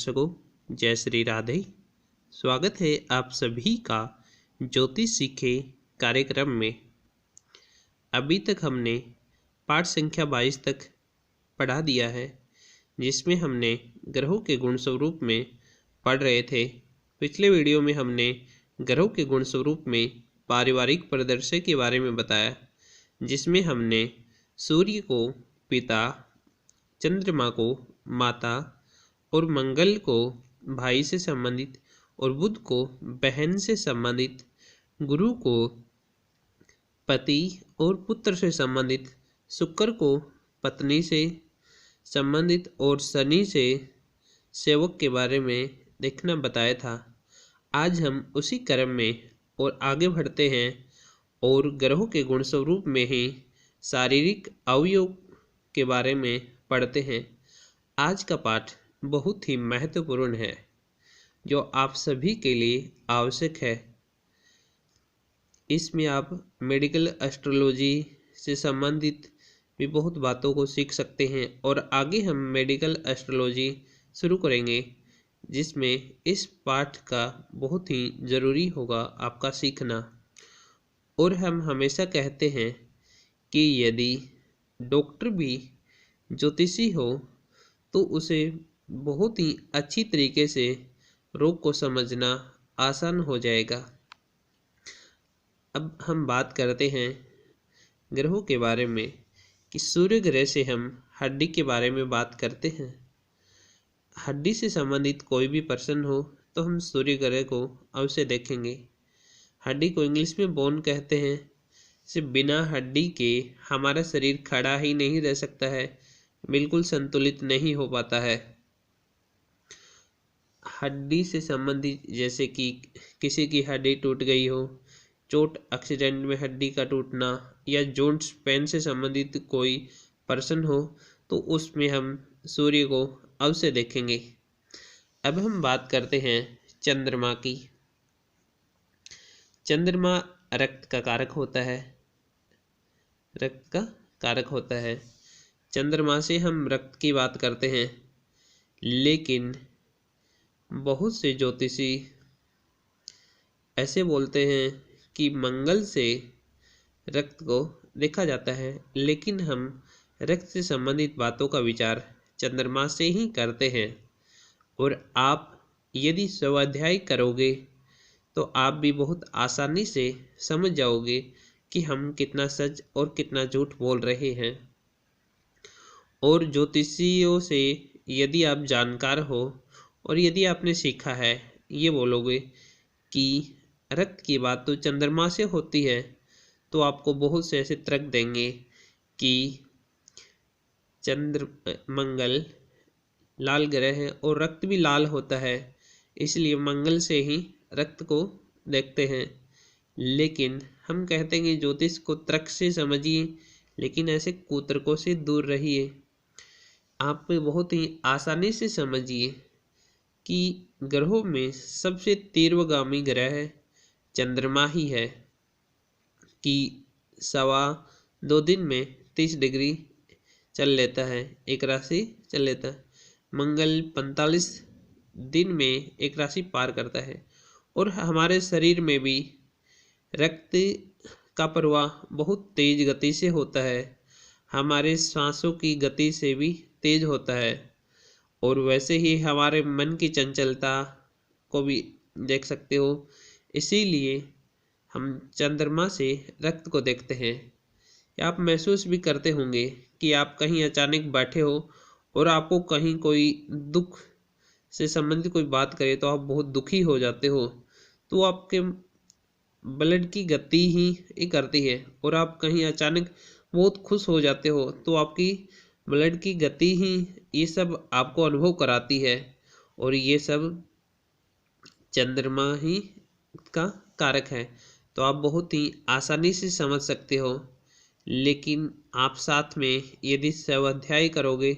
दर्शकों, जय श्री राधे। स्वागत है आप सभी का ज्योतिष सीखे कार्यक्रम में। अभी तक हमने पाठ संख्या 22 तक पढ़ा दिया है, जिसमें हमने ग्रहों के गुण स्वरूप में पढ़ रहे थे। पिछले वीडियो में हमने ग्रहों के गुण स्वरूप में पारिवारिक परिदृश्य के बारे में बताया, जिसमें हमने सूर्य को पिता, चंद्रमा को माता और मंगल को भाई से संबंधित और बुध को बहन से संबंधित, गुरु को पति और पुत्र से संबंधित, शुक्र को पत्नी से संबंधित और शनि से सेवक के बारे में देखना बताया था। आज हम उसी क्रम में और आगे बढ़ते हैं और ग्रहों के गुण स्वरूप में ही शारीरिक अवयव के बारे में पढ़ते हैं। आज का पाठ बहुत ही महत्वपूर्ण है, जो आप सभी के लिए आवश्यक है। इसमें आप मेडिकल एस्ट्रोलॉजी से संबंधित भी बहुत बातों को सीख सकते हैं और आगे हम मेडिकल एस्ट्रोलॉजी शुरू करेंगे, जिसमें इस पाठ का बहुत ही ज़रूरी होगा आपका सीखना। और हम हमेशा कहते हैं कि यदि डॉक्टर भी ज्योतिषी हो तो उसे बहुत ही अच्छी तरीके से रोग को समझना आसान हो जाएगा। अब हम बात करते हैं ग्रहों के बारे में कि सूर्य ग्रह से हम हड्डी के बारे में बात करते हैं। हड्डी से संबंधित कोई भी पर्सन हो तो हम सूर्य ग्रह को अवश्य देखेंगे। हड्डी को इंग्लिश में बोन कहते हैं। सिर्फ बिना हड्डी के हमारा शरीर खड़ा ही नहीं रह सकता है, बिल्कुल संतुलित नहीं हो पाता है। हड्डी से संबंधित जैसे कि किसी की हड्डी टूट गई हो, चोट एक्सीडेंट में हड्डी का टूटना, या जॉइंट्स पेन से संबंधित कोई पर्सन हो तो उसमें हम सूर्य को अवश्य देखेंगे। अब हम बात करते हैं चंद्रमा की। चंद्रमा रक्त का कारक होता है। रक्त का कारक होता है। चंद्रमा से हम रक्त की बात करते हैं, लेकिन बहुत से ज्योतिषी ऐसे बोलते हैं कि मंगल से रक्त को देखा जाता है, लेकिन हम रक्त से संबंधित बातों का विचार चंद्रमा से ही करते हैं। और आप यदि स्वाध्याय करोगे तो आप भी बहुत आसानी से समझ जाओगे कि हम कितना सच और कितना झूठ बोल रहे हैं। और ज्योतिषियों से यदि आप जानकार हो और यदि आपने सीखा है, ये बोलोगे कि रक्त की बात तो चंद्रमा से होती है, तो आपको बहुत से ऐसे तर्क देंगे कि मंगल लाल ग्रह है और रक्त भी लाल होता है, इसलिए मंगल से ही रक्त को देखते हैं। लेकिन हम कहते हैं कि ज्योतिष को तर्क से समझिए, लेकिन ऐसे कुतर्कों से दूर रहिए। आप बहुत ही आसानी से समझिए कि ग्रहों में सबसे तीव्रगामी ग्रह चंद्रमा ही है, कि 2.25 दिन में 30 डिग्री चल लेता है, एक राशि चल लेता है। मंगल 45 दिन में एक राशि पार करता है। और हमारे शरीर में भी रक्त का प्रवाह बहुत तेज गति से होता है, हमारे सांसों की गति से भी तेज होता है। और वैसे ही हमारे मन की चंचलता को भी देख सकते हो। इसीलिए हम चंद्रमा से रक्त को देखते हैं। या आप महसूस भी करते होंगे कि आप कहीं अचानक बैठे हो और आपको कहीं कोई दुख से संबंधित कोई बात करे तो आप बहुत दुखी हो जाते हो, तो आपके ब्लड की गति ही करती है। और आप कहीं अचानक बहुत खुश हो जाते हो तो आपकी ब्लड की गति ही ये सब आपको अनुभव कराती है। और ये सब चंद्रमा ही का कारक है, तो आप बहुत ही आसानी से समझ सकते हो। लेकिन आप साथ में यदि स्वाध्याय करोगे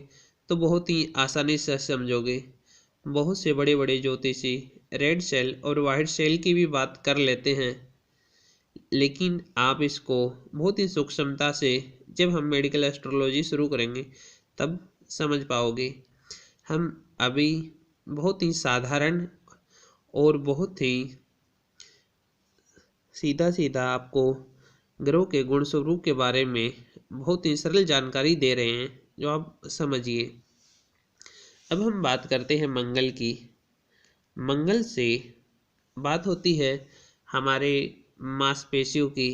तो बहुत ही आसानी से समझोगे। बहुत से बड़े बड़े ज्योतिषी रेड सेल और वाइट सेल की भी बात कर लेते हैं, लेकिन आप इसको बहुत ही सूक्ष्मता से जब हम मेडिकल एस्ट्रोलॉजी शुरू करेंगे तब समझ पाओगे। हम अभी बहुत ही साधारण और बहुत ही सीधा सीधा आपको ग्रहों के गुण स्वरूप के बारे में बहुत ही सरल जानकारी दे रहे हैं, जो आप समझिए। अब हम बात करते हैं मंगल की। मंगल से बात होती है हमारे मांसपेशियों की।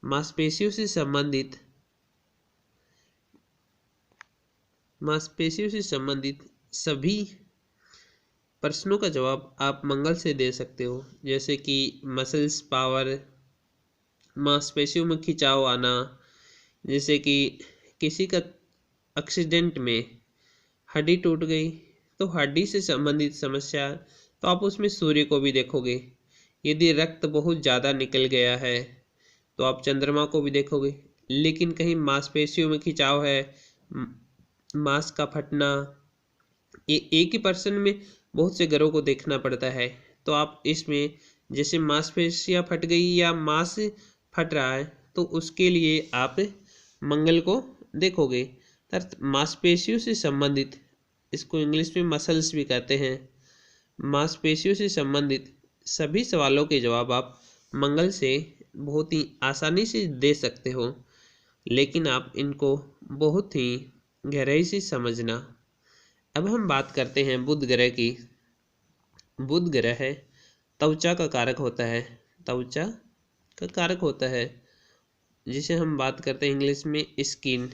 मांसपेशियों से संबंधित सभी प्रश्नों का जवाब आप मंगल से दे सकते हो, जैसे कि मसल्स पावर, मांसपेशियों में खिंचाव आना, जैसे कि किसी का एक्सीडेंट में हड्डी टूट गई तो हड्डी से संबंधित समस्या, तो आप उसमें सूर्य को भी देखोगे। यदि रक्त बहुत ज़्यादा निकल गया है तो आप चंद्रमा को भी देखोगे। लेकिन कहीं मांसपेशियों में खिंचाव है, मांस का फटना, एक ही पर्सन में बहुत से ग्रहों को देखना पड़ता है, तो आप इसमें जैसे मांसपेशियां फट गई या मांस फट रहा है तो उसके लिए आप मंगल को देखोगे। मांसपेशियों से संबंधित, इसको इंग्लिश में मसल्स भी कहते हैं, मांसपेशियों से संबंधित सभी सवालों के जवाब आप मंगल से बहुत ही आसानी से दे सकते हो, लेकिन आप इनको बहुत ही गहराई से समझना। अब हम बात करते हैं बुध ग्रह की। बुध ग्रह त्वचा का कारक होता है, त्वचा का कारक होता है, जिसे हम बात करते हैं इंग्लिश में स्किन।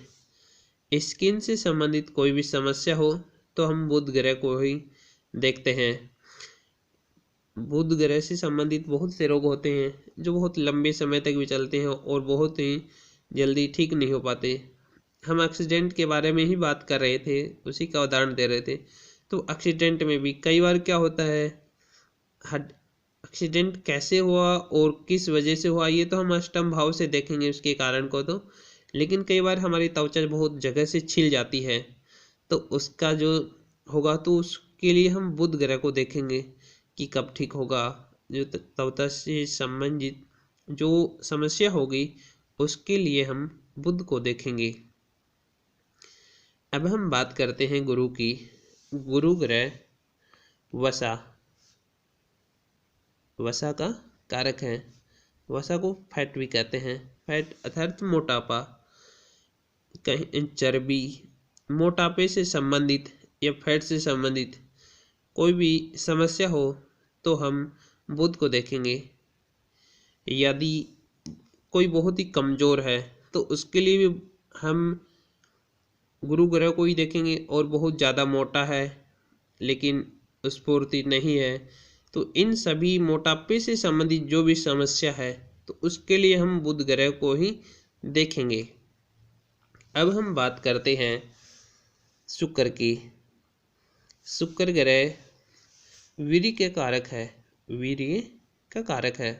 स्किन से संबंधित कोई भी समस्या हो तो हम बुध ग्रह को ही देखते हैं। बुध ग्रह से संबंधित बहुत से रोग होते हैं जो बहुत लंबे समय तक भी चलते हैं और बहुत ही जल्दी ठीक नहीं हो पाते। हम एक्सीडेंट के बारे में ही बात कर रहे थे, उसी का उदाहरण दे रहे थे। तो एक्सीडेंट में भी कई बार क्या होता है, एक्सीडेंट कैसे हुआ और किस वजह से हुआ ये तो हम अष्टम भाव से देखेंगे उसके कारण को तो, लेकिन कई बार हमारी त्वचा बहुत जगह से छिल जाती है तो उसका जो होगा तो उसके लिए हम बुध ग्रह को देखेंगे कि कब ठीक होगा। जो त्वचा से संबंधित जो समस्या होगी उसके लिए हम बुध को देखेंगे। अब हम बात करते हैं गुरु की। गुरु ग्रह वसा, वसा का कारक है। वसा को फैट भी कहते हैं। फैट अर्थात मोटापा, कहीं चर्बी, मोटापे से संबंधित या फैट से संबंधित कोई भी समस्या हो तो हम बुध को देखेंगे। यदि कोई बहुत ही कमज़ोर है तो उसके लिए भी हम गुरु ग्रह को ही देखेंगे, और बहुत ज़्यादा मोटा है लेकिन स्फूर्ति नहीं है तो इन सभी मोटापे से संबंधित जो भी समस्या है तो उसके लिए हम बुध ग्रह को ही देखेंगे। अब हम बात करते हैं शुक्र की। शुक्र ग्रह वीर्य के कारक है, वीर्य का कारक है।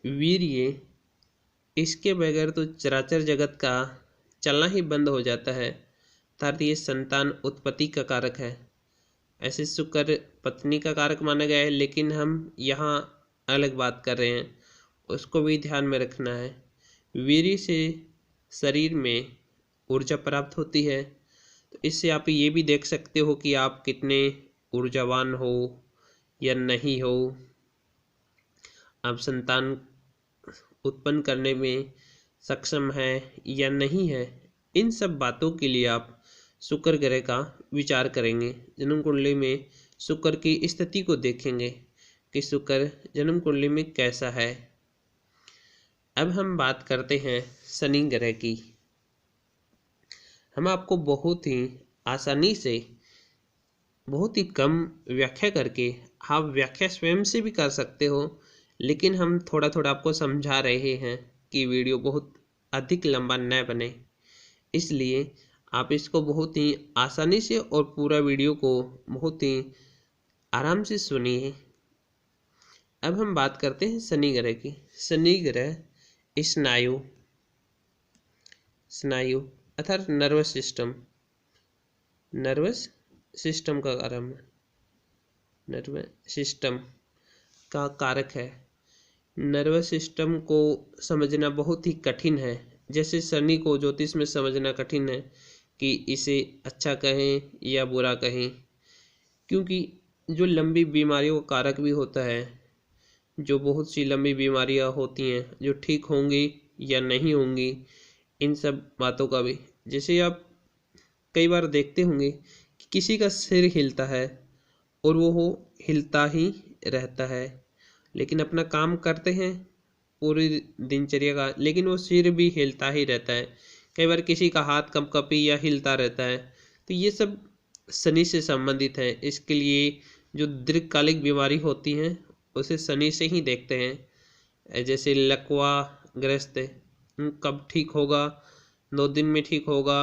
वीर्य, इसके बगैर तो चराचर जगत का चलना ही बंद हो जाता है, अर्थात ये संतान उत्पत्ति का कारक है। ऐसे शुक्र पत्नी का कारक माना गया है, लेकिन हम यहाँ अलग बात कर रहे हैं, उसको भी ध्यान में रखना है। वीर्य से शरीर में ऊर्जा प्राप्त होती है, तो इससे आप ये भी देख सकते हो कि आप कितने ऊर्जावान हो या नहीं हो, आप संतान उत्पन्न करने में सक्षम है या नहीं है। इन सब बातों के लिए आप शुक्र ग्रह का विचार करेंगे। जन्म कुंडली में शुक्र की स्थिति को देखेंगे कि शुक्र जन्म कुंडली में कैसा है। अब हम बात करते हैं शनि ग्रह की। हम आपको बहुत ही आसानी से, बहुत ही कम व्याख्या करके, आप व्याख्या स्वयं से भी कर सकते हो, लेकिन हम थोड़ा थोड़ा आपको समझा रहे हैं कि वीडियो बहुत अधिक लंबा न बने, इसलिए आप इसको बहुत ही आसानी से और पूरा वीडियो को बहुत ही आराम से सुनिए। अब हम बात करते हैं शनि ग्रह की। शनि ग्रह स्नायु, स्नायु अर्थात नर्वस सिस्टम, नर्वस सिस्टम का कारक, नर्वस सिस्टम का कारक है। नर्वस सिस्टम को समझना बहुत ही कठिन है। जैसे शनि को ज्योतिष में समझना कठिन है, कि इसे अच्छा कहें या बुरा कहें, क्योंकि जो लंबी बीमारियों का कारक भी होता है, जो बहुत सी लंबी बीमारियां होती हैं जो ठीक होंगी या नहीं होंगी, इन सब बातों का भी, जैसे आप कई बार देखते होंगे कि किसी का सिर हिलता है और वो हिलता ही रहता है, लेकिन अपना काम करते हैं पूरी दिनचर्या का, लेकिन वो सिर भी हिलता ही रहता है। कई बार किसी का हाथ कंपकपी या हिलता रहता है, तो ये सब शनि से संबंधित है। इसके लिए जो दीर्घकालिक बीमारी होती हैं उसे शनि से ही देखते हैं। जैसे लकवा ग्रस्त है, कब ठीक होगा, 2 दिन में ठीक होगा,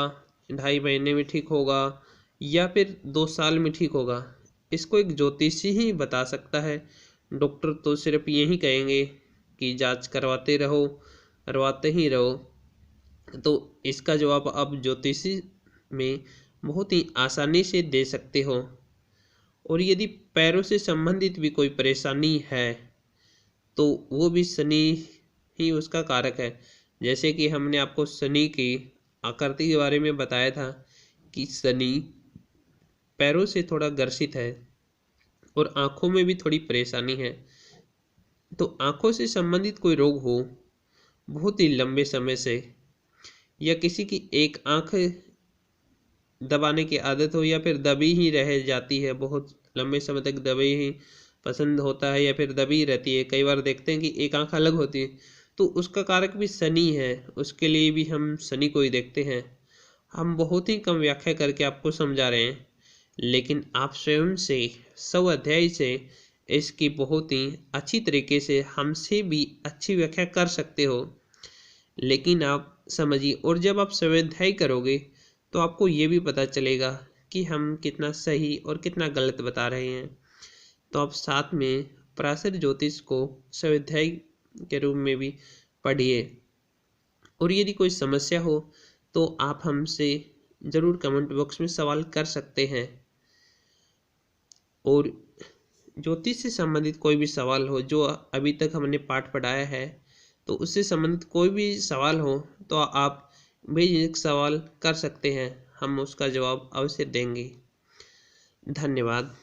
2.5 महीने में ठीक होगा, या फिर 2 साल में ठीक होगा, इसको एक ज्योतिषी ही बता सकता है। डॉक्टर तो सिर्फ यही कहेंगे कि जांच करवाते रहो, करवाते ही रहो। तो इसका जवाब आप ज्योतिषी में बहुत ही आसानी से दे सकते हो। और यदि पैरों से संबंधित भी कोई परेशानी है तो वो भी शनि ही उसका कारक है। जैसे कि हमने आपको शनि की आकृति के बारे में बताया था कि शनि पैरों से थोड़ा ग्रसित है और आंखों में भी थोड़ी परेशानी है। तो आंखों से संबंधित कोई रोग हो बहुत ही लंबे समय से, या किसी की एक आंख दबाने की आदत हो या फिर दबी ही रह जाती है, बहुत लंबे समय तक दबी ही पसंद होता है या फिर दबी रहती है, कई बार देखते हैं कि एक आंख अलग होती है, तो उसका कारक भी शनि है। उसके लिए भी हम शनि को ही देखते हैं। हम बहुत ही कम व्याख्या करके आपको समझा रहे हैं, लेकिन आप स्वयं से 100 अध्याय से इसकी बहुत ही अच्छी तरीके से हमसे भी अच्छी व्याख्या कर सकते हो। लेकिन आप समझिए, और जब आप स्वाध्याय करोगे तो आपको ये भी पता चलेगा कि हम कितना सही और कितना गलत बता रहे हैं। तो आप साथ में पराशर ज्योतिष को स्वाध्याय के रूप में भी पढ़िए। और यदि कोई समस्या हो तो आप हमसे ज़रूर कमेंट बॉक्स में सवाल कर सकते हैं। और ज्योतिष से संबंधित कोई भी सवाल हो जो अभी तक हमने पाठ पढ़ाया है, तो उससे संबंधित कोई भी सवाल हो तो आप बेझिझक सवाल कर सकते हैं, हम उसका जवाब अवश्य देंगे। धन्यवाद।